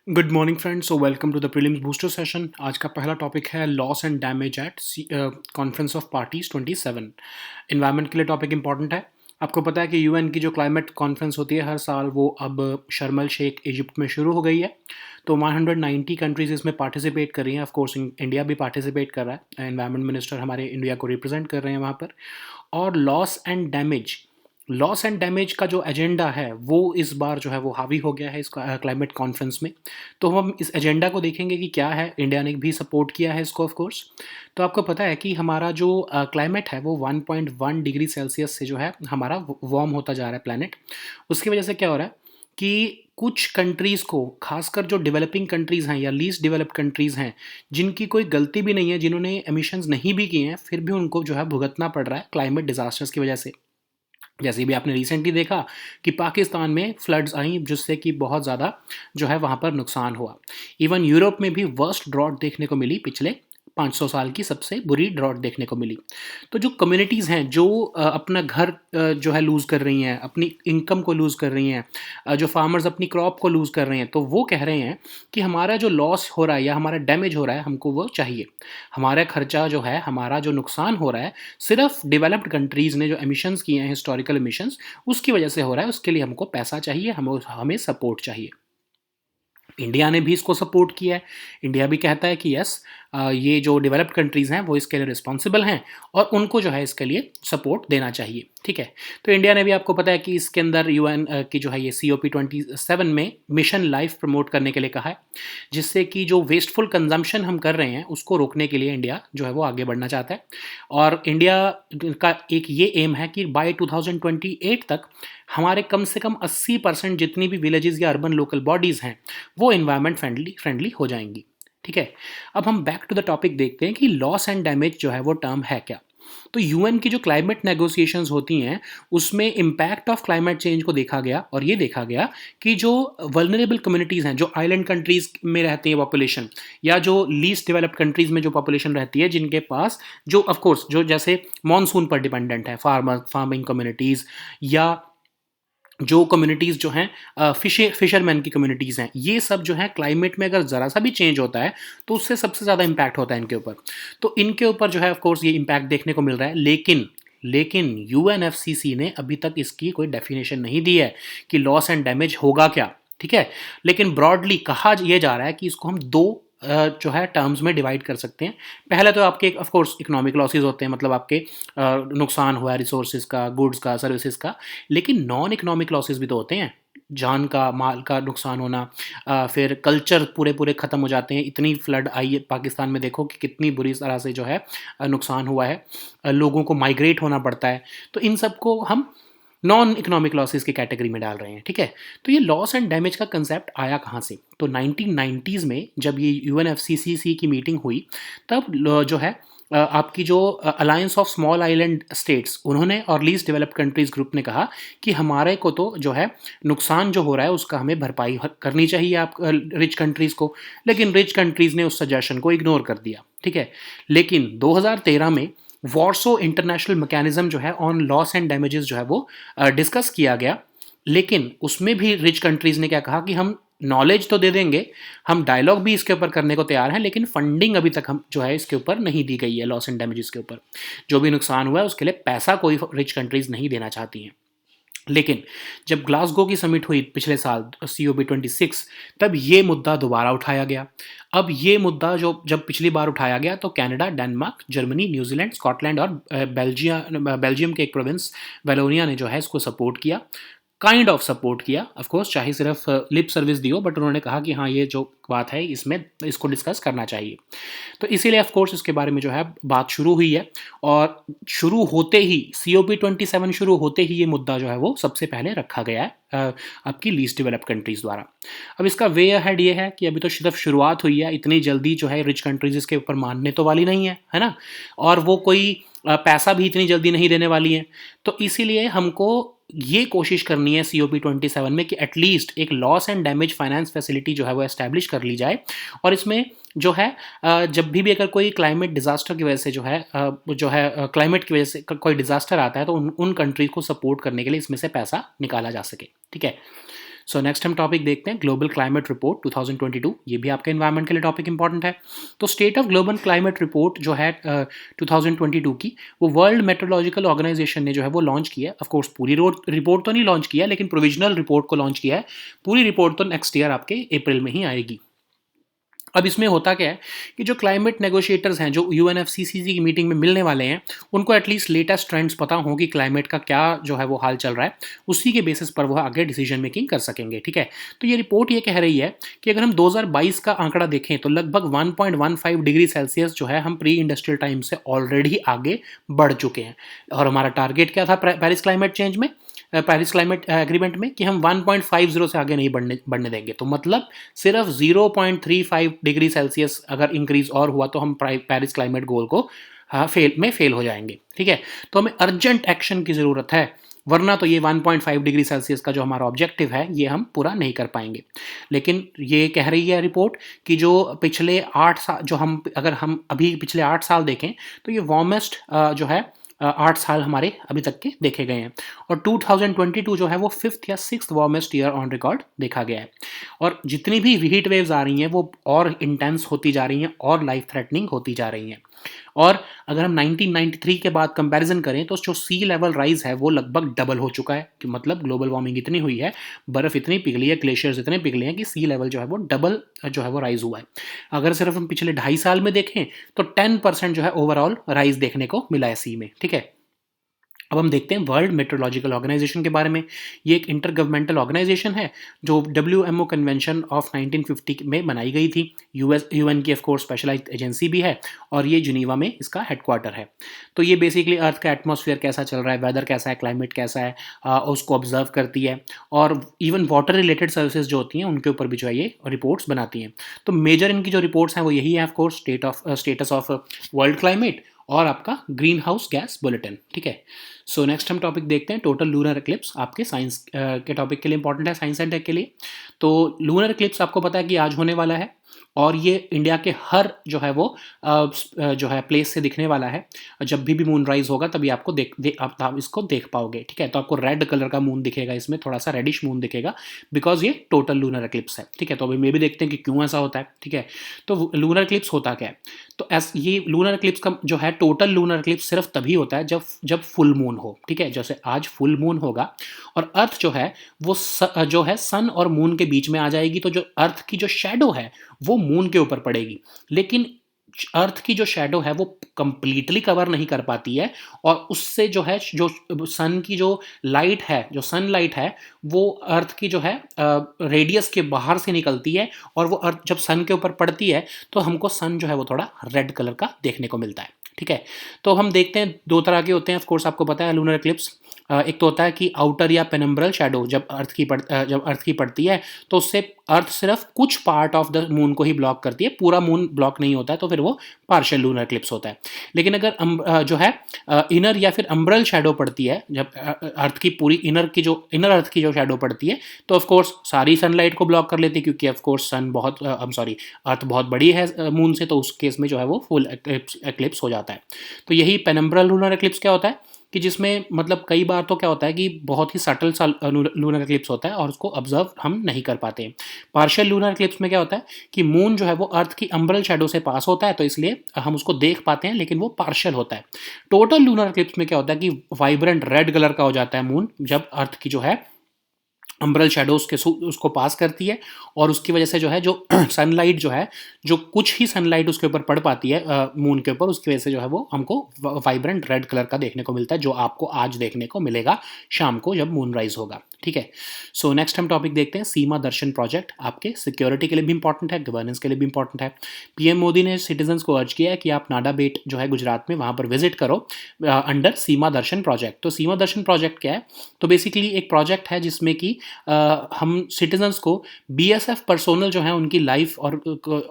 Good morning friends, so welcome to the prelims booster session. आज का पहला topic है loss and damage at conference of parties 27। Environment के लिए topic important है। आपको पता है कि यूएन की जो क्लाइमेट कॉन्फ्रेंस होती है हर साल, वो अब शर्म शेख इजिप्ट में शुरू हो गई है। तो 190 कंट्रीज इसमें पार्टिसिपेट कर रही हैं। ऑफ कोर्स इंडिया भी पार्टिसिपेट कर रहा है। एनवायरमेंट मिनिस्टर हमारे इंडिया को रिप्रेजेंट कर रहे हैं वहाँ पर। और लॉस एंड डैमेज का जो एजेंडा है वो इस बार जो है वो हावी हो गया है इस क्लाइमेट कॉन्फ्रेंस में। तो हम इस एजेंडा को देखेंगे कि क्या है। इंडिया ने भी सपोर्ट किया है इसको, ऑफ कोर्स। तो आपको पता है कि हमारा जो क्लाइमेट है वो 1.1 डिग्री सेल्सियस से जो है हमारा वार्म होता जा रहा है प्लानट। उसकी वजह से क्या हो रहा है कि कुछ कंट्रीज़ को, खासकर जो डेवलपिंग कंट्रीज़ हैं या लीस्ट डेवलप्ड कंट्रीज़ हैं, जिनकी कोई गलती भी नहीं है, जिन्होंने एमिशंस नहीं भी किए हैं, फिर भी उनको जो है भुगतना पड़ रहा है क्लाइमेट डिजास्टर्स की वजह से। जैसे भी आपने रिसेंटली देखा कि पाकिस्तान में फ्लड्स आई, जिससे कि बहुत ज़्यादा जो है वहाँ पर नुकसान हुआ। इवन यूरोप में भी वर्स्ट ड्रॉट देखने को मिली, पिछले 500 साल की सबसे बुरी ड्रॉट देखने को मिली। तो जो कम्युनिटीज़ हैं जो अपना घर जो है लूज़ कर रही हैं, अपनी इनकम को लूज़ कर रही हैं, जो फार्मर्स अपनी क्रॉप को लूज़ कर रहे हैं, तो वो कह रहे हैं कि हमारा जो लॉस हो रहा है या हमारा डैमेज हो रहा है, हमको वो चाहिए। हमारा खर्चा जो है, हमारा जो नुकसान हो रहा है, सिर्फ डेवलप्ड कंट्रीज़ ने जो एमिशंस किए हैं, हिस्टोरिकल एमिशंस, उसकी वजह से हो रहा है। उसके लिए हमको पैसा चाहिए, हमें सपोर्ट चाहिए। इंडिया ने भी इसको सपोर्ट किया है। इंडिया भी कहता है कि यस, ये जो डेवलप्ड कंट्रीज़ हैं वो इसके लिए रिस्पॉन्सिबल हैं और उनको जो है इसके लिए सपोर्ट देना चाहिए। ठीक है। तो इंडिया ने भी, आपको पता है कि इसके अंदर यूएन की जो है ये COP27 में मिशन लाइफ प्रमोट करने के लिए कहा है, जिससे कि जो वेस्टफुल कंजम्पशन हम कर रहे हैं उसको रोकने के लिए इंडिया जो है वो आगे बढ़ना चाहता है। और इंडिया का एक ये एम है कि बाय 2028 तक हमारे कम से कम 80% जितनी भी विलेजेस या अर्बन लोकल बॉडीज़ हैं वो इन्वायरमेंट फ्रेंडली हो जाएंगी। ठीक है। अब हम बैक टू द टॉपिक देखते हैं कि लॉस एंड डैमेज जो है वो टर्म है क्या। तो यूएन की जो क्लाइमेट नेगोशिएशंस होती हैं उसमें इम्पैक्ट ऑफ क्लाइमेट चेंज को देखा गया, और ये देखा गया कि जो वल्नरेबल कम्युनिटीज़ हैं, जो आइलैंड कंट्रीज़ में रहती है पॉपुलेशन, या जो लीस्ट डेवलप्ड कंट्रीज़ में जो पॉपुलेशन रहती है, जिनके पास जो ऑफ कोर्स जो जैसे मॉनसून पर डिपेंडेंट है, फार्मिंग कम्युनिटीज़, या जो कम्युनिटीज़ जो हैं फिशरमैन की कम्युनिटीज़ हैं, ये सब जो है क्लाइमेट में अगर ज़रा सा भी चेंज होता है तो उससे सबसे ज़्यादा इम्पैक्ट होता है इनके ऊपर। तो इनके ऊपर जो है ऑफ कोर्स ये इम्पैक्ट देखने को मिल रहा है। लेकिन यूएनएफसीसी ने अभी तक इसकी कोई डेफिनेशन नहीं दी है कि लॉस एंड डैमेज होगा क्या। ठीक है। लेकिन ब्रॉडली कहा यह जा रहा है कि इसको हम दो जो है टर्म्स में डिवाइड कर सकते हैं। पहले तो आपके ऑफ कोर्स इकोनॉमिक लॉसेस होते हैं, मतलब आपके नुकसान हुआ है रिसोर्सेज का, गुड्स का, सर्विसेज का। लेकिन नॉन इकोनॉमिक लॉसेस भी तो होते हैं, जान का, माल का नुकसान होना, फिर कल्चर पूरे पूरे ख़त्म हो जाते हैं। इतनी फ्लड आई है पाकिस्तान में, देखो कि कितनी बुरी तरह से जो है नुकसान हुआ है। लोगों को माइग्रेट होना पड़ता है। तो इन सब को हम नॉन इकोनॉमिक लॉसेस की कैटेगरी में डाल रहे हैं। ठीक है। तो ये लॉस एंड डैमेज का कंसेप्ट आया कहाँ से? तो 1990s में जब ये यूएनएफसीसीसी की मीटिंग हुई, तब जो है आपकी जो alliance of small island states, उन्होंने और लीस्ट डेवलप्ड कंट्रीज ग्रुप ने कहा कि हमारे को तो जो है नुकसान जो हो रहा है उसका हमें भरपाई करनी चाहिए आप रिच कंट्रीज़ को। लेकिन रिच कंट्रीज़ ने उस सजेशन को इग्नोर कर दिया। ठीक है। लेकिन 2013 में वॉर्सो इंटरनेशनल मैकेनिज्म जो है ऑन लॉस एंड डैमेजेस जो है वो डिस्कस किया गया। लेकिन उसमें भी रिच कंट्रीज़ ने क्या कहा कि हम नॉलेज तो दे देंगे, हम डायलॉग भी इसके ऊपर करने को तैयार हैं, लेकिन फंडिंग अभी तक हम जो है इसके ऊपर नहीं दी गई है। लॉस एंड डैमेजेस के ऊपर जो भी नुकसान हुआ है उसके लिए पैसा कोई रिच कंट्रीज़ नहीं देना चाहती हैं। लेकिन जब ग्लासगो की समिट हुई पिछले साल COP26, तब ये मुद्दा दोबारा उठाया गया। अब ये मुद्दा जो जब पिछली बार उठाया गया तो Canada, Denmark, Germany, New Zealand, Scotland और बेल्जियम के एक प्रोविंस वेलोनिया ने जो है इसको सपोर्ट किया, काइंड ऑफ सपोर्ट किया। ऑफ कोर्स चाहे सिर्फ लिप सर्विस दी हो, बट उन्होंने कहा कि हाँ, ये जो बात है इसमें इसको डिस्कस करना चाहिए। तो इसीलिए ऑफ कोर्स इसके बारे में जो है बात शुरू हुई है। और शुरू होते ही COP27 शुरू होते ही ये मुद्दा जो है वो सबसे पहले रखा गया है आपकी लीस्ट डेवलप्ड कंट्रीज़ द्वारा। अब इसका वे अहेड ये है कि अभी तो सिर्फ शुरुआत हुई है, इतनी जल्दी जो है रिच कंट्रीज़ इसके ऊपर मानने तो वाली नहीं है ना। और वो कोई पैसा भी इतनी जल्दी नहीं देने वाली है। तो इसीलिए हमको ये कोशिश करनी है COP27 में कि एटलीस्ट एक loss and damage finance facility जो है वो एस्टैब्लिश कर ली जाए। और इसमें जो है जब भी अगर कोई क्लाइमेट डिज़ास्टर की वजह से जो है क्लाइमेट की वजह से कोई डिज़ास्टर आता है, तो उन कंट्रीज़ को सपोर्ट करने के लिए इसमें से पैसा निकाला जा सके। ठीक है। सो नेक्स्ट हम टॉपिक देखते हैं ग्लोबल क्लाइमेट रिपोर्ट 2022, ये भी आपके एनवायरनमेंट के लिए टॉपिक इंपॉर्टेंट है। तो state of global climate report जो है 2022 की, वो वर्ल्ड मेट्रोलॉजिकल ऑर्गेनाइजेशन ने जो है वो लॉन्च किया है। ऑफकोर्स पूरी रिपोर्ट तो नहीं लॉन्च किया, लेकिन प्रोविजनल रिपोर्ट को लॉन्च किया है। पूरी रिपोर्ट तो नेक्स्ट ईयर आपके अप्रैल में ही आएगी। अब इसमें होता क्या है कि जो क्लाइमेट नेगोशिएटर्स हैं, जो यूएनएफसीसीसी की मीटिंग में मिलने वाले हैं, उनको एटलीस्ट लेटेस्ट ट्रेंड्स पता हो कि क्लाइमेट का क्या जो है वो हाल चल रहा है, उसी के बेसिस पर वो आगे डिसीजन मेकिंग कर सकेंगे। ठीक है, तो ये रिपोर्ट ये कह रही है कि अगर हम 2022 का आंकड़ा देखें तो लगभग 1.15 डिग्री सेल्सियस जो है हम प्री इंडस्ट्रियल टाइम से ऑलरेडी आगे बढ़ चुके हैं। और हमारा टारगेट क्या था पेरिस क्लाइमेट चेंज में, पेरिस क्लाइमेट एग्रीमेंट में, कि हम 1.50 से आगे नहीं बढ़ने देंगे। तो मतलब सिर्फ 0.35 डिग्री सेल्सियस अगर इंक्रीज और हुआ तो हम पेरिस क्लाइमेट गोल को फेल हो जाएंगे। ठीक है, तो हमें अर्जेंट एक्शन की ज़रूरत है, वरना तो ये 1.5 डिग्री सेल्सियस का जो हमारा ऑब्जेक्टिव है ये हम पूरा नहीं कर पाएंगे। लेकिन ये कह रही है रिपोर्ट कि जो पिछले 8 साल, जो हम अगर हम अभी पिछले 8 साल देखें तो ये वार्मेस्ट जो है 8 साल हमारे अभी तक के देखे गए हैं। और 2022 जो है वो 5th या 6th warmest year on record देखा गया है। और जितनी भी हीट वेव्स आ रही हैं वो और इंटेंस होती जा रही हैं और लाइफ थ्रेटनिंग होती जा रही हैं। और अगर हम 1993 के बाद कंपैरिजन करें तो जो सी लेवल राइज है वो लगभग डबल हो चुका है, कि मतलब ग्लोबल वार्मिंग इतनी हुई है, बर्फ़ इतनी पिघली है, ग्लेशियर्स इतने पिघले हैं कि सी लेवल जो है वो डबल जो है वो राइज हुआ है। अगर सिर्फ हम पिछले 2.5 साल में देखें तो 10% जो है ओवरऑल राइज देखने को मिला है सी में। ठीक है, अब हम देखते हैं वर्ल्ड मेट्रोलॉजिकल ऑर्गेनाइजेशन के बारे में। ये एक इंटर गवर्नमेंटल ऑर्गेनाइजेशन है जो WMO कन्वेंशन ऑफ 1950 में बनाई गई थी। यूएन की ऑफकोर्स स्पेशलाइज्ड एजेंसी भी है और ये जिनीवा में इसका हेडक्वार्टर है। तो ये बेसिकली अर्थ का एटमॉस्फेयर कैसा चल रहा है, वेदर कैसा है, क्लाइमेट कैसा है, उसको ऑब्जर्व करती है। और इवन वाटर रिलेटेड सर्विसेज जो होती हैं उनके ऊपर भी जो है ये रिपोर्ट्स बनाती हैं। तो मेजर इनकी जो रिपोर्ट्स हैं वो यही है, of course status of world climate और आपका ग्रीन हाउस गैस बुलेटिन। ठीक है, सो नेक्स्ट हम टॉपिक देखते हैं टोटल लूनर एक्लिप्स। आपके साइंस के टॉपिक के लिए इंपॉर्टेंट है, साइंस एंड टेक के लिए। तो लूनर एक्लिप्स आपको पता है कि आज होने वाला है और ये इंडिया के हर जो है वो जो है प्लेस से दिखने वाला है। जब भी मून राइज होगा तभी आपको आप इसको देख पाओगे। ठीक है, तो आपको रेड कलर का मून दिखेगा, इसमें थोड़ा सा रेडिश मून दिखेगा, बिकॉज ये टोटल लूनर एक्लिप्स है। ठीक है, तो अभी मैं भी देखते हैं कि क्यों ऐसा होता है। ठीक है, तो लूनर एक्लिप्स होता क्या है? तो ये लूनर एक्लिप्स का जो है टोटल लूनर एक्लिप्स सिर्फ तभी होता है जब फुल मून हो। ठीक है, जैसे आज फुल मून होगा और अर्थ जो है वो जो है सन और मून के बीच में आ जाएगी, तो जो अर्थ की जो शैडो है वो मून के ऊपर पड़ेगी। लेकिन अर्थ की जो शैडो है वो कंप्लीटली कवर नहीं कर पाती है और उससे जो है जो सन की जो लाइट है, जो सनलाइट है, वो अर्थ की जो है रेडियस के बाहर से निकलती है और वो अर्थ जब सन के ऊपर पड़ती है तो हमको सन जो है वो थोड़ा रेड कलर का देखने को मिलता है। ठीक है, तो हम देखते हैं दो तरह के होते हैं, ऑफ कोर्स आपको पता है लूनर एक्लिप्स। एक तो होता है कि आउटर या पेनम्ब्रल शैडो, जब अर्थ की पड़ती है तो उससे अर्थ सिर्फ कुछ पार्ट ऑफ द मून को ही ब्लॉक करती है, पूरा मून ब्लॉक नहीं होता है, तो फिर वो पार्शियल लूनर एक्लिप्स होता है। लेकिन अगर जो है इनर या फिर अम्ब्रल शैडो पड़ती है, जब अर्थ की पूरी इनर अर्थ की जो शैडो पड़ती है, तो ऑफ कोर्स सारी सनलाइट को ब्लॉक कर लेती है, क्योंकि ऑफ कोर्स अर्थ बहुत बड़ी है मून से, तो उस केस में जो है वो फुल एक्लिप्स हो जाता है। तो यही पेनम्ब्रल लूनर एक्लिप्स क्या होता है कि जिसमें मतलब कई बार तो क्या होता है कि बहुत ही सटल सा लूनर एक्लिप्स होता है और उसको ऑब्जर्व हम नहीं कर पाते हैं। पार्शियल लूनर एक्लिप्स में क्या होता है कि मून जो है वो अर्थ की अम्ब्रल शैडो से पास होता है, तो इसलिए हम उसको देख पाते हैं, लेकिन वो पार्शियल होता है। टोटल लूनर एक्लिप्स में क्या होता है कि वाइब्रेंट रेड कलर का हो जाता है मून, जब अर्थ की जो है अम्ब्रल शैडो उसको पास करती है और उसकी वजह से जो है जो सनलाइट जो है, जो कुछ ही सनलाइट उसके ऊपर पड़ पाती है मून के ऊपर, उसकी वजह से जो है वो हमको वाइब्रेंट रेड कलर का देखने को मिलता है, जो आपको आज देखने को मिलेगा शाम को जब मून राइज होगा। ठीक है, सो नेक्स्ट हम टॉपिक देखते हैं सीमा दर्शन प्रोजेक्ट। आपके सिक्योरिटी के लिए भी इंपॉर्टेंट है, गवर्नेंस के लिए भी इंपॉर्टेंट है। पीएम मोदी ने सिटीजन्स को अर्ज किया है कि आप नाडा बेट जो है गुजरात में, वहाँ पर विजिट करो अंडर सीमा दर्शन प्रोजेक्ट। तो सीमा दर्शन प्रोजेक्ट क्या है? तो बेसिकली एक प्रोजेक्ट है जिसमें कि हम सिटीजन्स को बीएसएफ पर्सोनल जो है उनकी लाइफ और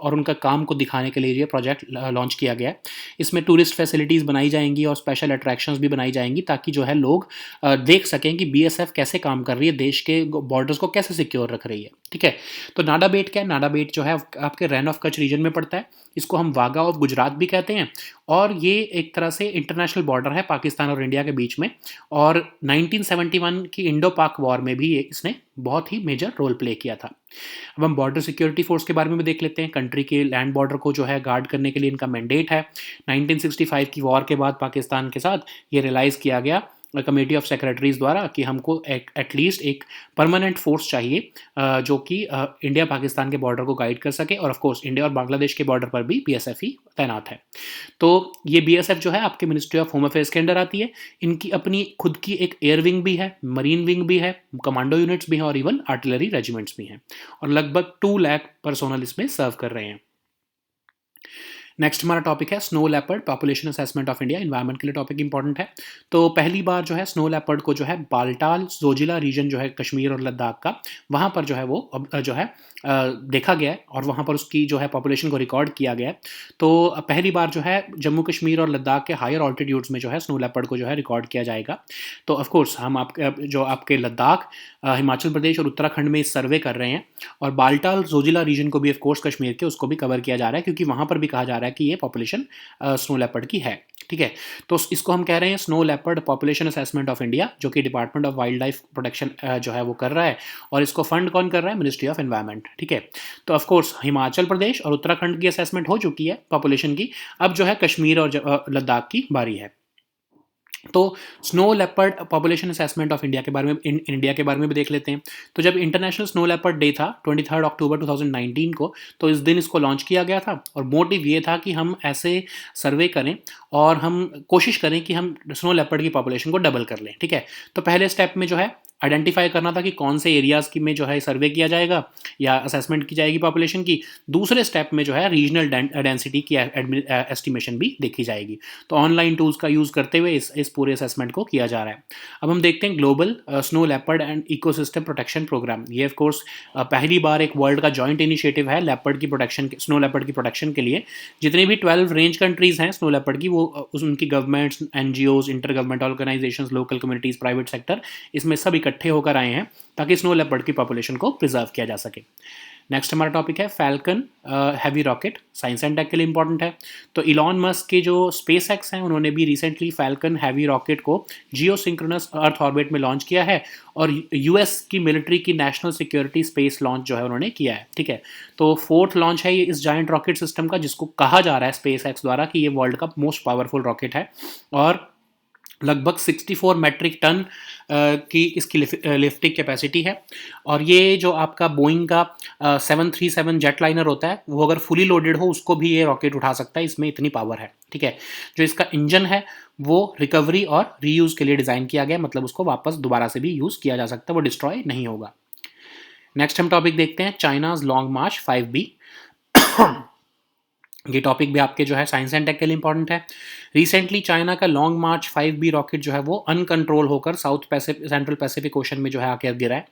उनका काम को दिखाने के लिए ये प्रोजेक्ट लॉन्च किया गया है। इसमें टूरिस्ट फैसिलिटीज़ बनाई जाएंगी और स्पेशल अट्रैक्शंस भी बनाई जाएंगी, ताकि जो है लोग देख सकें कि बीएसएफ कैसे काम कर रही रही है, देश के बॉर्डर्स को कैसे सिक्योर रख रही है, ठीक है। तो नाडा बेट क्या है, नाडा बेट जो है आपके रन ऑफ कच्छ रीजन में पड़ता है, इसको हम वाघा ऑफ गुजरात भी कहते हैं, और ये एक तरह से इंटरनेशनल बॉर्डर है पाकिस्तान और इंडिया के बीच में, और 1971 की इंडो पाक वॉर में भी इसने बहुत ही मेजर रोल प्ले किया था। अब हम बॉर्डर सिक्योरिटी फोर्स के बारे में भी देख लेते हैं। कंट्री के लैंड बॉर्डर को जो है गार्ड करने के लिए इनका मैंडेट है। 1965 की वॉर के बाद पाकिस्तान के साथ ये रियलाइज़ किया गया कमेटी ऑफ सेक्रेटरीज द्वारा कि हमको एटलीस्ट एक परमानेंट फोर्स चाहिए जो कि इंडिया पाकिस्तान के बॉर्डर को गाइड कर सके, और ऑफ कोर्स इंडिया और बांग्लादेश के बॉर्डर पर भी बीएसएफ ही तैनात है। तो ये बीएसएफ जो है आपके मिनिस्ट्री ऑफ होम अफेयर्स के अंडर आती है। इनकी अपनी खुद की एक एयर विंग भी है, मरीन विंग भी है, कमांडो यूनिट्स भी हैं और इवन आर्टिलरी रेजिमेंट्स भी हैं, और लगभग 2 लाख पर्सोनल इसमें सर्व कर रहे हैं। नेक्स्ट हमारा टॉपिक है snow leopard population assessment of India. Environment के लिए टॉपिक इंपॉर्टेंट है। तो पहली बार जो है स्नो लेपर्ड को जो है बाल्टाल जोजिला रीजन जो है कश्मीर और लद्दाख का, वहाँ पर जो है वो जो है देखा गया है, और वहाँ पर उसकी जो है पॉपुलेशन को रिकॉर्ड किया गया है। तो पहली बार जो है जम्मू कश्मीर और लद्दाख के हायर ऑल्टीट्यूड्स में जो है स्नो लेपर्ड को जो है रिकॉर्ड किया जाएगा। तो ऑफकोर्स हम आपके लद्दाख, हिमाचल प्रदेश और उत्तराखंड में इस सर्वे कर रहे हैं, और बाल्टाल जोजिला रीजन को भी ऑफकोर्स कश्मीर के उसको भी कवर किया जा रहा है, क्योंकि वहाँ पर भी कहा जा रहा है कि ये पॉपुलेशन स्नो लेपर्ड की है, ठीक है। तो इसको हम कह रहे हैं स्नो leopard population assessment of India, जो कि department of wild life protection जो है वो कर रहा है, और इसको फंड कौन कर रहा है, मिनिस्ट्री ऑफ एनवायरनमेंट, ठीक है। तो ऑफकोर्स हिमाचल प्रदेश और उत्तराखंड की असेसमेंट हो चुकी है पॉपुलेशन की, अब जो है कश्मीर और लद्दाख की बारी है। तो snow leopard population assessment of India के बारे में इंडिया के बारे में भी देख लेते हैं। तो जब इंटरनेशनल स्नो लेपर्ड डे था 23 अक्टूबर 2019 को, तो इस दिन इसको लॉन्च किया गया था, और मोटिव ये था कि हम ऐसे सर्वे करें और हम कोशिश करें कि हम स्नो लेपर्ड की पॉपुलेशन को डबल कर लें, ठीक है। तो पहले स्टेप में जो है आइडेंटिफाई करना था कि कौन से एरियाज़ की में जो है सर्वे किया जाएगा या असेसमेंट की जाएगी पॉपुलेशन की। दूसरे स्टेप में जो है रीजनल डेंसिटी की एस्टिमेशन भी देखी जाएगी। तो ऑनलाइन टूल्स का यूज़ करते हुए इस पूरे असेसमेंट को किया जा रहा है। अब हम देखते हैं global snow leopard and ecosystem protection programme. ये ऑफ कोर्स पहली बार एक वर्ल्ड का जॉइंट इनिशिएटिव है लेपर्ड की प्रोटेक्शन, स्नो लेपर्ड की प्रोटेक्शन के लिए। जितनी भी 12 रेंज कंट्रीज हैं स्नो लेपर्ड की, वो उनकी governments, NGOs, inter government organisations, local communities, private sector, इसमें सब इकट्ठे होकर आए हैं ताकि स्नो लेपर्ड की पॉपुलेशन को प्रिजर्व किया जा सके। नेक्स्ट हमारा टॉपिक है Falcon Heavy rocket, science and tech के लिए इंपॉर्टेंट है। तो इलॉन मस्क के जो स्पेस एक्स हैं, उन्होंने भी रिसेंटली फैल्कन हैवी रॉकेट को जियो सिंक्रोनस अर्थ ऑर्बिट में लॉन्च किया है, और यूएस की मिलिट्री की नेशनल सिक्योरिटी स्पेस लॉन्च जो है उन्होंने किया है, ठीक है। तो 4th लॉन्च है ये इस जायंट रॉकेट सिस्टम का, जिसको कहा जा रहा है स्पेस एक्स द्वारा कि ये वर्ल्ड का मोस्ट पावरफुल रॉकेट है, और लगभग 64 मेट्रिक टन की इसकी लिफ्टिंग कैपेसिटी है। और ये जो आपका बोइंग का 737 जेट लाइनर होता है, वो अगर फुली लोडेड हो उसको भी ये रॉकेट उठा सकता है, इसमें इतनी पावर है, ठीक है। जो इसका इंजन है वो रिकवरी और रीयूज़ के लिए डिज़ाइन किया गया, मतलब उसको वापस दोबारा से भी यूज़ किया जा सकता है, वो डिस्ट्रॉय नहीं होगा। नेक्स्ट हम टॉपिक देखते हैं चाइनाज लॉन्ग मार्च 5B। ये टॉपिक भी आपके जो है साइंस एंड टेक के लिए इंपॉर्टेंट है। रिसेंटली चाइना का लॉन्ग मार्च 5B रॉकेट जो है वो अनकंट्रोल होकर सेंट्रल पैसिफिक ओशन में जो है आकर गिरा है।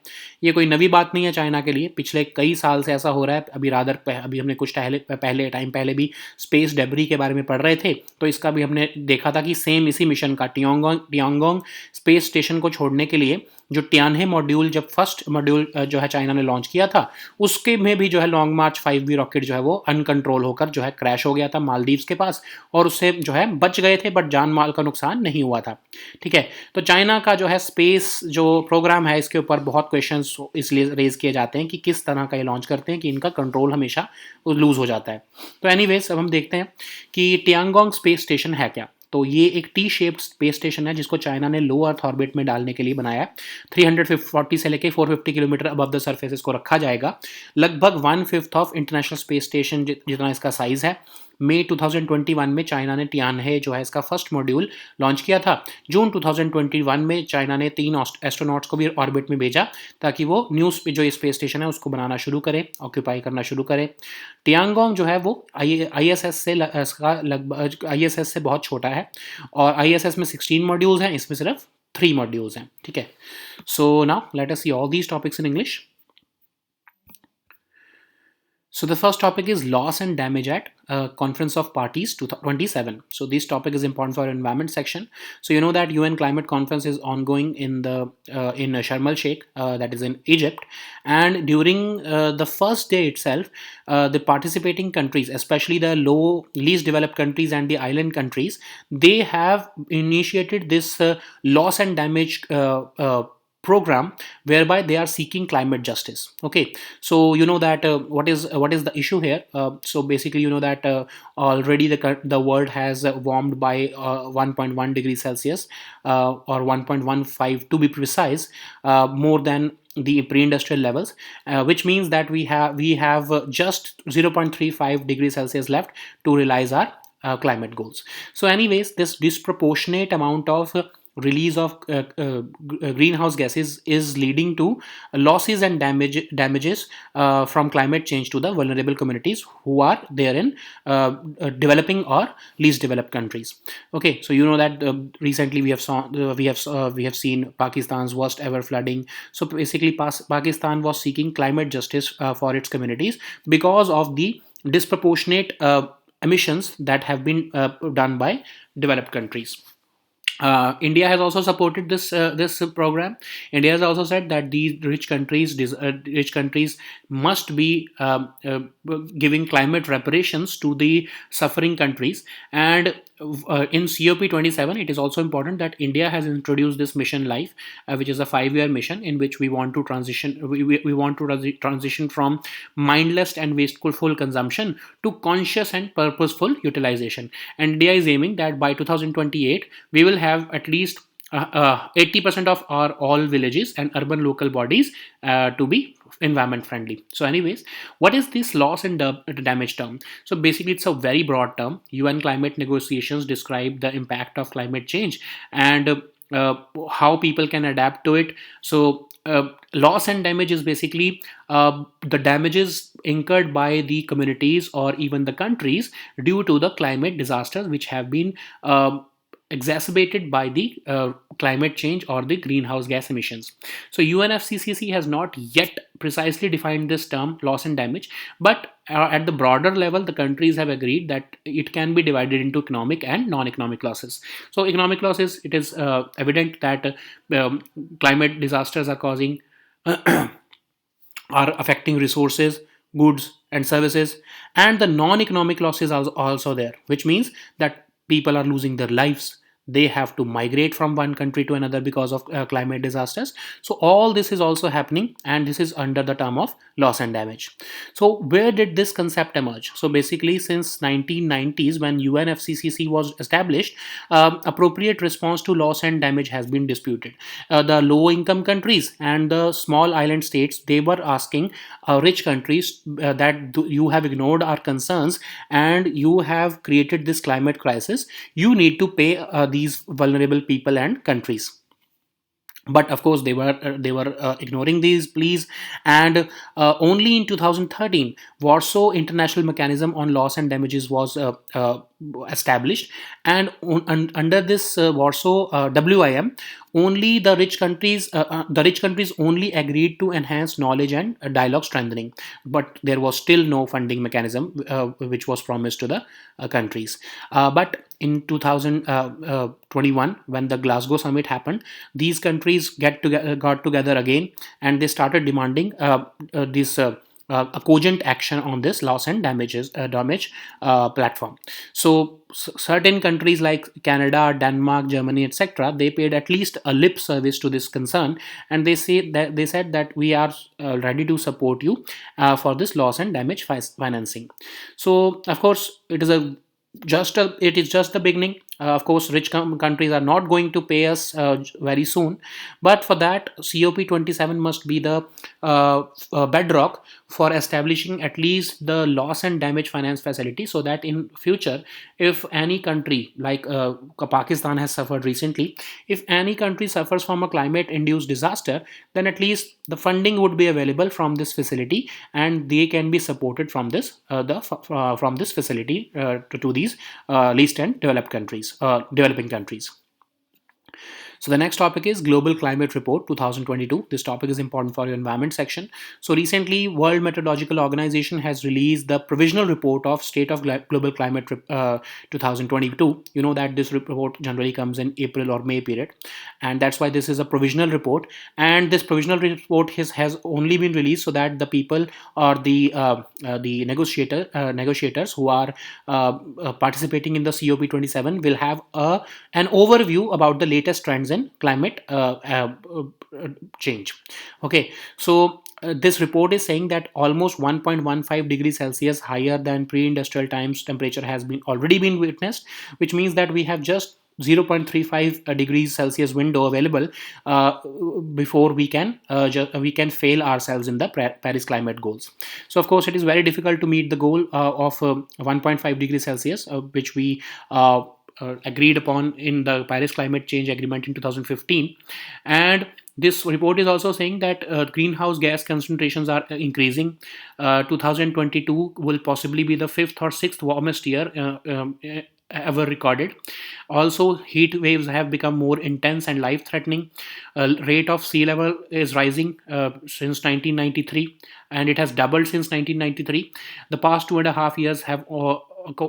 ये कोई नवी बात नहीं है चाइना के लिए, पिछले कई साल से ऐसा हो रहा है। अभी हमने कुछ टाइम पहले भी स्पेस डेब्री के बारे में पढ़ रहे थे, तो इसका भी हमने देखा था कि सेम इसी मिशन का टियांगोंग स्पेस स्टेशन को छोड़ने के लिए जो टियानहे मॉड्यूल, जब फर्स्ट मॉड्यूल जो है चाइना ने लॉन्च किया था, उसके में भी जो है लॉन्ग मार्च 5B रॉकेट जो है वो अनकंट्रोल होकर जो है क्रैश हो गया था मालदीव्स के पास, और उससे जो है बच गए थे, बट जान माल का नुकसान नहीं हुआ था, ठीक है। तो चाइना का जो है स्पेस जो प्रोग्राम है, इसके ऊपर बहुत क्वेश्चंस इसलिए रेज किए जाते हैं कि किस तरह का ये लॉन्च करते हैं कि इनका कंट्रोल हमेशा लूज हो जाता है। तो एनीवेज अब हम देखते हैं कि टियांगोंग स्पेस स्टेशन है क्या। तो ये एक टी शेप्ड स्पेस स्टेशन है जिसको चाइना ने लो अर्थ ऑर्बिट में डालने के लिए बनाया है। 340 से लेकर 450 किलोमीटर अबव द सरफेस इसको रखा जाएगा। लगभग 1/5 ऑफ इंटरनेशनल स्पेस स्टेशन जितना इसका साइज है। मई 2021 में चाइना ने टियानहे जो है इसका फर्स्ट मॉड्यूल लॉन्च किया था। जून 2021 में चाइना ने 3 एस्ट्रोनॉट्स को भी ऑर्बिट में भेजा ताकि वो न्यू जो स्पेस स्टेशन है उसको बनाना शुरू करे, ऑक्यूपाई करना शुरू करे। टियांगोंग जो है वो ISS से बहुत छोटा है, और ISS में 16 मॉड्यूल्स हैं, इसमें सिर्फ 3 मॉड्यूल्स हैं, ठीक है। So now let us see all these topics in English. So the first topic is loss and damage at Conference of Parties 27. So this topic is important for environment section. So you know that UN Climate Conference is ongoing in Sharm el Sheikh, that is in Egypt, and during the first day itself, the participating countries, especially the least developed countries and the island countries, they have initiated this loss and damage program, whereby they are seeking climate justice. Okay, so you know that what is the issue here. So basically, you know that already the world has warmed by 1.1 degrees Celsius, or 1.15 to be precise, more than the pre-industrial levels, which means that we have just 0.35 degrees Celsius left to realize our climate goals. So anyways, this disproportionate amount of release of greenhouse gases is leading to losses and damages from climate change to the vulnerable communities who are there in developing or least developed countries. Okay, so you know that recently we have seen Pakistan's worst ever flooding. So basically, Pakistan was seeking climate justice for its communities because of the disproportionate emissions that have been done by developed countries. India has also supported this program. India has also said that these rich countries must be giving climate reparations to the suffering countries. And in COP27, it is also important that India has introduced this mission life, which is a 5-year mission in which we want to transition from mindless and wasteful consumption to conscious and purposeful utilization. And India is aiming that by 2028 we will have at least 80% of our all villages and urban local bodies to be environment friendly. So anyways, what is this loss and damage term? So basically, it's a very broad term. UN climate negotiations describe the impact of climate change and how people can adapt to it. So loss and damage is basically the damages incurred by the communities or even the countries due to the climate disasters which have been exacerbated by the climate change or the greenhouse gas emissions. So UNFCCC has not yet precisely defined this term loss and damage, but at the broader level, the countries have agreed that it can be divided into economic and non-economic losses. So economic losses, it is evident that climate disasters are causing are affecting resources, goods, and services. And the non economic losses are also there, which means that people are losing their lives. They have to migrate from one country to another because of climate disasters. So, all this is also happening, and this is under the term of loss and damage. So, where did this concept emerge? So, basically, since 1990s, when UNFCCC was established, appropriate response to loss and damage has been disputed. The low income countries and the small island states, they were asking rich countries that you have ignored our concerns and you have created this climate crisis. You need to pay these vulnerable people and countries. But of course, they were ignoring these pleas. And only in 2013, Warsaw International Mechanism on Loss and Damages was established. And under this Warsaw WIM, only the rich countries only agreed to enhance knowledge and dialogue strengthening. But there was still no funding mechanism which was promised to the countries. But in 2021, when the Glasgow summit happened, these countries got together again, and they started demanding this a cogent action on this loss and damage platform. So certain countries like Canada, Denmark, Germany, etc., they paid at least a lip service to this concern, and they said that we are ready to support you for this loss and damage financing. So of course, it is just the beginning. Of course, rich countries are not going to pay us very soon, but for that, COP27 must be the bedrock for establishing at least the loss and damage finance facility, so that in future, if any country like Pakistan has suffered recently, if any country suffers from a climate induced disaster, then at least the funding would be available from this facility, and they can be supported from from this facility to these least and developed countries, developing countries. So the next topic is Global Climate Report 2022. This topic is important for your environment section. So recently, World Meteorological Organization has released the provisional report of State of Global Climate 2022. You know that this report generally comes in April or May period, and that's why this is a provisional report. And this provisional report has only been released so that the people or the negotiators who are participating in the COP27 will have an overview about the latest trends in climate change. Okay, so this report is saying that almost 1.15 degrees Celsius higher than pre-industrial times temperature has been already been witnessed, which means that we have just 0.35 degrees Celsius window available before we can fail ourselves in the Paris climate goals. So of course it is very difficult to meet the goal of 1.5 degrees Celsius, which we agreed upon in the Paris Climate Change Agreement in 2015. And this report is also saying that greenhouse gas concentrations are increasing. 2022 will possibly be the fifth or sixth warmest year ever recorded. Also, heat waves have become more intense and life threatening. Rate of sea level is rising since 1993, and it has doubled since 1993. The past 2.5 years have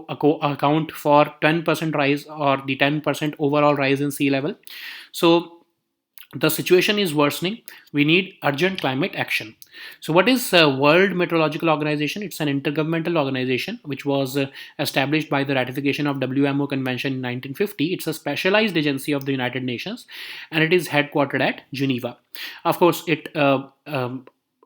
account for 10% rise or the 10% overall rise in sea level. So the situation is worsening. We need urgent climate action. So what is World Meteorological Organization? It's an intergovernmental organization which was established by the ratification of WMO convention in 1950. It's a specialized agency of the United Nations, and it is headquartered at Geneva. Of course it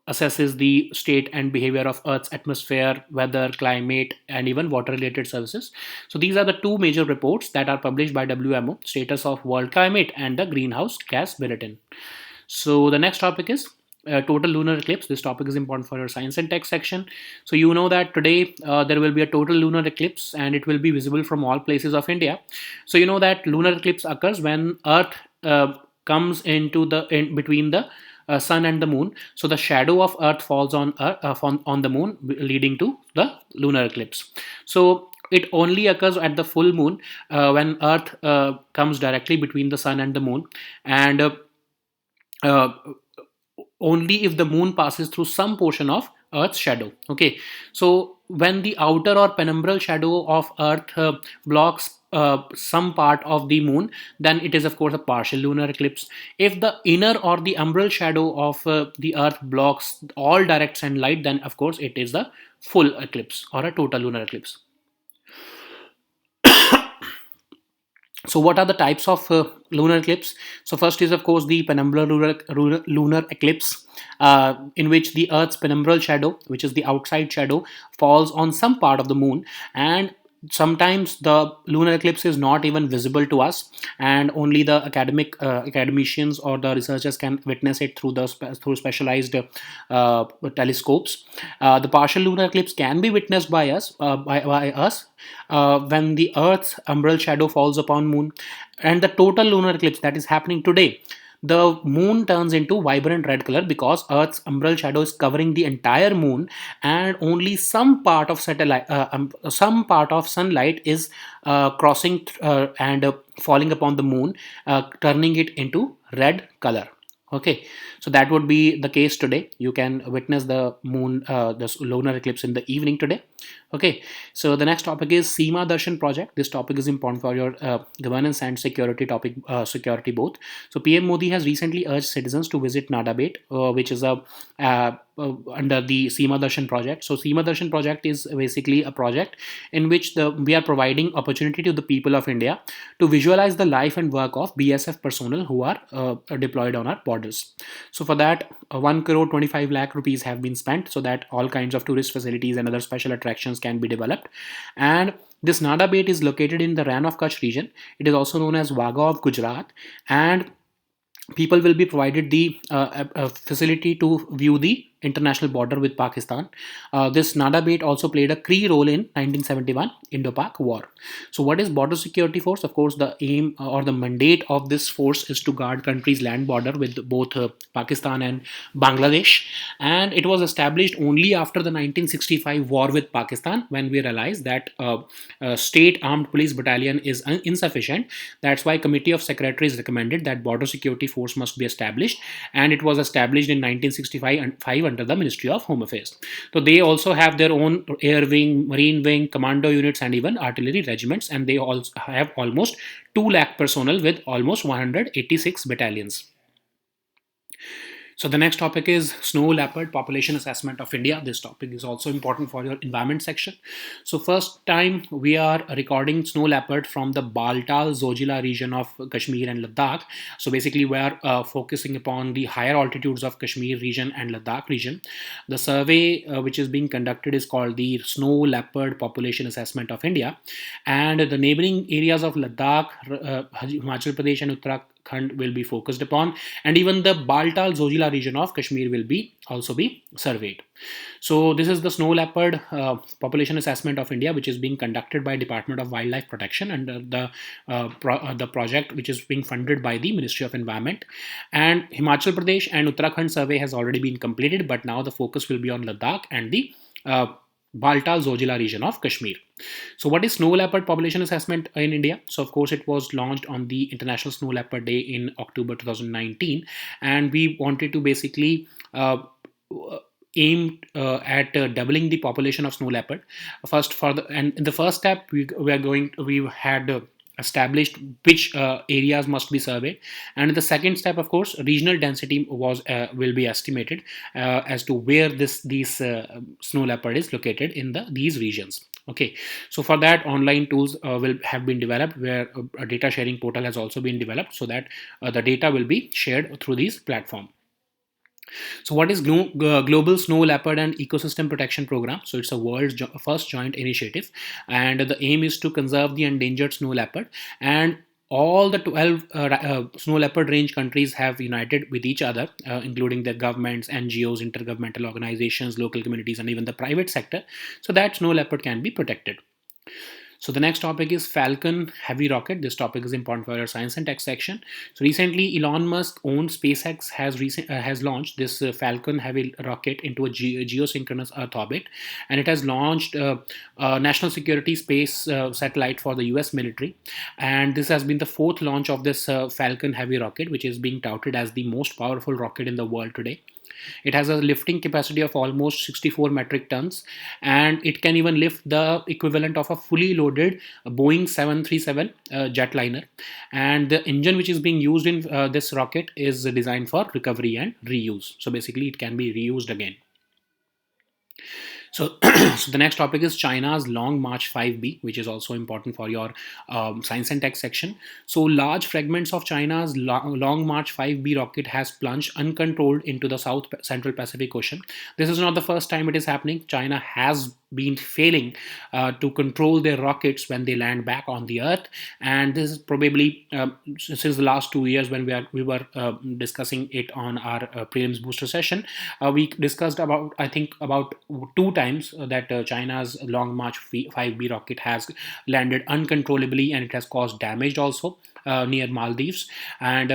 assesses the state and behavior of Earth's atmosphere, weather, climate, and even water-related services. So these are the two major reports that are published by WMO: Status of World Climate and the Greenhouse Gas Bulletin. So the next topic is total lunar eclipse. This topic is important for your science and tech section. So you know that today there will be a total lunar eclipse, and it will be visible from all places of India. So you know that lunar eclipse occurs when Earth comes into in between the sun and the moon. So the shadow of Earth falls on the moon, leading to the lunar eclipse. So it only occurs at the full moon when Earth comes directly between the sun and the moon, and uh, only if the moon passes through some portion of Earth's shadow. Okay, so when the outer or penumbral shadow of Earth blocks some part of the moon, then it is of course a partial lunar eclipse. If the inner or the umbral shadow of the Earth blocks all direct sunlight, then of course it is the full eclipse or a total lunar eclipse. So what are the types of lunar eclipse? So first is of course the penumbral lunar eclipse, in which the Earth's penumbral shadow, which is the outside shadow, falls on some part of the moon, and sometimes the lunar eclipse is not even visible to us, and only the academicians or the researchers can witness it through specialized telescopes. The partial lunar eclipse can be witnessed by us when the Earth's umbral shadow falls upon moon. And the total lunar eclipse that is happening today, the moon turns into vibrant red color because Earth's umbral shadow is covering the entire moon, and only some part of some part of sunlight is crossing and falling upon the moon, turning it into red color. Okay, so that would be the case today. You can witness the moon, the lunar eclipse in the evening today. Okay, so the next topic is Seema Darshan project. This topic is important for your governance and security both. So PM Modi has recently urged citizens to visit Nadabet, which is a under the Seema Darshan project. So Seema Darshan project is basically a project in which we are providing opportunity to the people of India to visualize the life and work of BSF personnel who are deployed on our borders. So for that, 1 crore 25 lakh rupees have been spent so that all kinds of tourist facilities and other special attractions can be developed. And this Nada Bait is located in the Rann of Kutch region. It is also known as Wagah of Gujarat, and people will be provided the facility to view the international border with Pakistan. This Nada Bait also played a key role in 1971 Indo-Pak War. So, what is Border Security Force? Of course, the aim or the mandate of this force is to guard country's land border with both Pakistan and Bangladesh. And it was established only after the 1965 war with Pakistan, when we realized that state armed police battalion is insufficient. That's why Committee of Secretaries recommended that Border Security Force must be established, and it was established in 1965 under the Ministry of Home Affairs. So they also have their own air wing, marine wing, commando units, and even artillery regiments, and they also have almost 2 lakh personnel with almost 186 battalions. So the next topic is snow leopard population assessment of India. This topic is also important for your environment section. So first time we are recording snow leopard from the Baltal Zojila region of Kashmir and Ladakh. So basically we are focusing upon the higher altitudes of Kashmir region and Ladakh region. The survey which is being conducted is called the Snow Leopard Population Assessment of India, and the neighboring areas of Ladakh, Himachal Pradesh and Uttarakhand will be focused upon, and even the Baltal Zojila region of Kashmir will be also be surveyed. So this is the snow leopard population assessment of India, which is being conducted by Department of Wildlife Protection under the project which is being funded by the Ministry of Environment. And Himachal Pradesh and Uttarakhand survey has already been completed, but now the focus will be on Ladakh and the Baltal Zojila region of Kashmir. So what is snow leopard population assessment in India? So of course it was launched on the International Snow Leopard Day in October 2019, and we wanted to basically aim at doubling the population of snow leopard. First, in the first step, we had established which areas must be surveyed, and in the second step, of course, regional density will be estimated as to where these snow leopard is located in these regions. Okay, so for that, online tools will have been developed, where a data sharing portal has also been developed, so that the data will be shared through these platforms. So what is Global Snow Leopard and Ecosystem Protection Program? So it's a world's first joint initiative, and the aim is to conserve the endangered snow leopard. And all the 12 snow leopard range countries have united with each other, including the governments, NGOs, intergovernmental organizations, local communities, and even the private sector, so that snow leopard can be protected. So the next topic is Falcon Heavy Rocket. This topic is important for your science and tech section. So recently, Elon Musk owned SpaceX has launched this Falcon Heavy Rocket into a geosynchronous Earth orbit, and it has launched a national security space satellite for the US military. And this has been the fourth launch of this Falcon Heavy Rocket, which is being touted as the most powerful rocket in the world today. It has a lifting capacity of almost 64 metric tons, and it can even lift the equivalent of a fully loaded Boeing 737 jetliner. And the engine which is being used in this rocket is designed for recovery and reuse. So basically, it can be reused again. So, so the next topic is China's Long March 5B, which is also important for your science and tech section. So large fragments of China's Long March 5B rocket has plunged uncontrolled into the South Central Pacific Ocean. This is not the first time it is happening. China has been failing to control their rockets when they land back on the Earth, and this is probably since the last 2 years when we were discussing it on our prelims booster session. We discussed about about 2 times that China's Long March 5B rocket has landed uncontrollably, and it has caused damage also near Maldives, and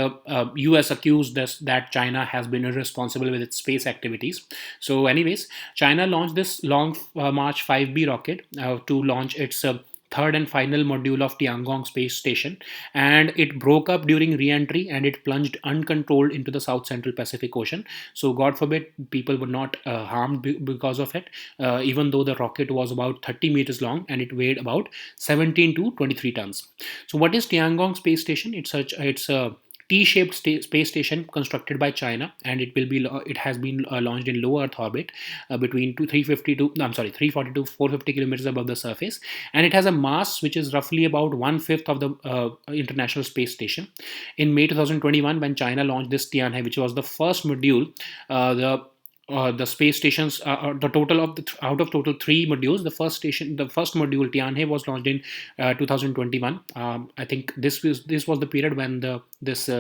US accused that China has been irresponsible with its space activities. So anyways, China launched this Long March 5B rocket to launch its third and final module of Tiangong space station, and it broke up during re-entry, and it plunged uncontrolled into the South Central Pacific Ocean. So God forbid people were not harmed because of it, even though the rocket was about 30 meters long and it weighed about 17 to 23 tons. So what is Tiangong space station? It's a T-shaped space station constructed by China, and it has been launched in low Earth orbit between 340 to 450 kilometers above the surface, and it has a mass which is roughly about 1/5 of the International Space Station. In May 2021, when China launched this Tianhe, which was the first module, the the space stations, the total of out of total three modules, the first module Tianhe was launched in 2021. I think this was the period when this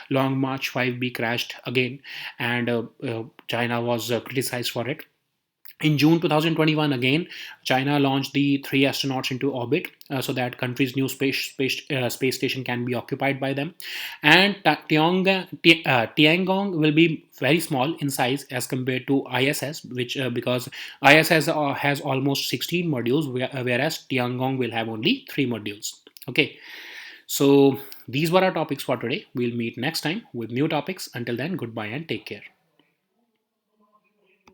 Long March 5B crashed again, and China was criticized for it. In June 2021, again, China launched the three astronauts into orbit, so that country's new space station can be occupied by them. And Tiangong will be very small in size as compared to ISS, which because ISS has almost 16 modules, whereas Tiangong will have only three modules. Okay, so these were our topics for today. We'll meet next time with new topics. Until then, goodbye and take care.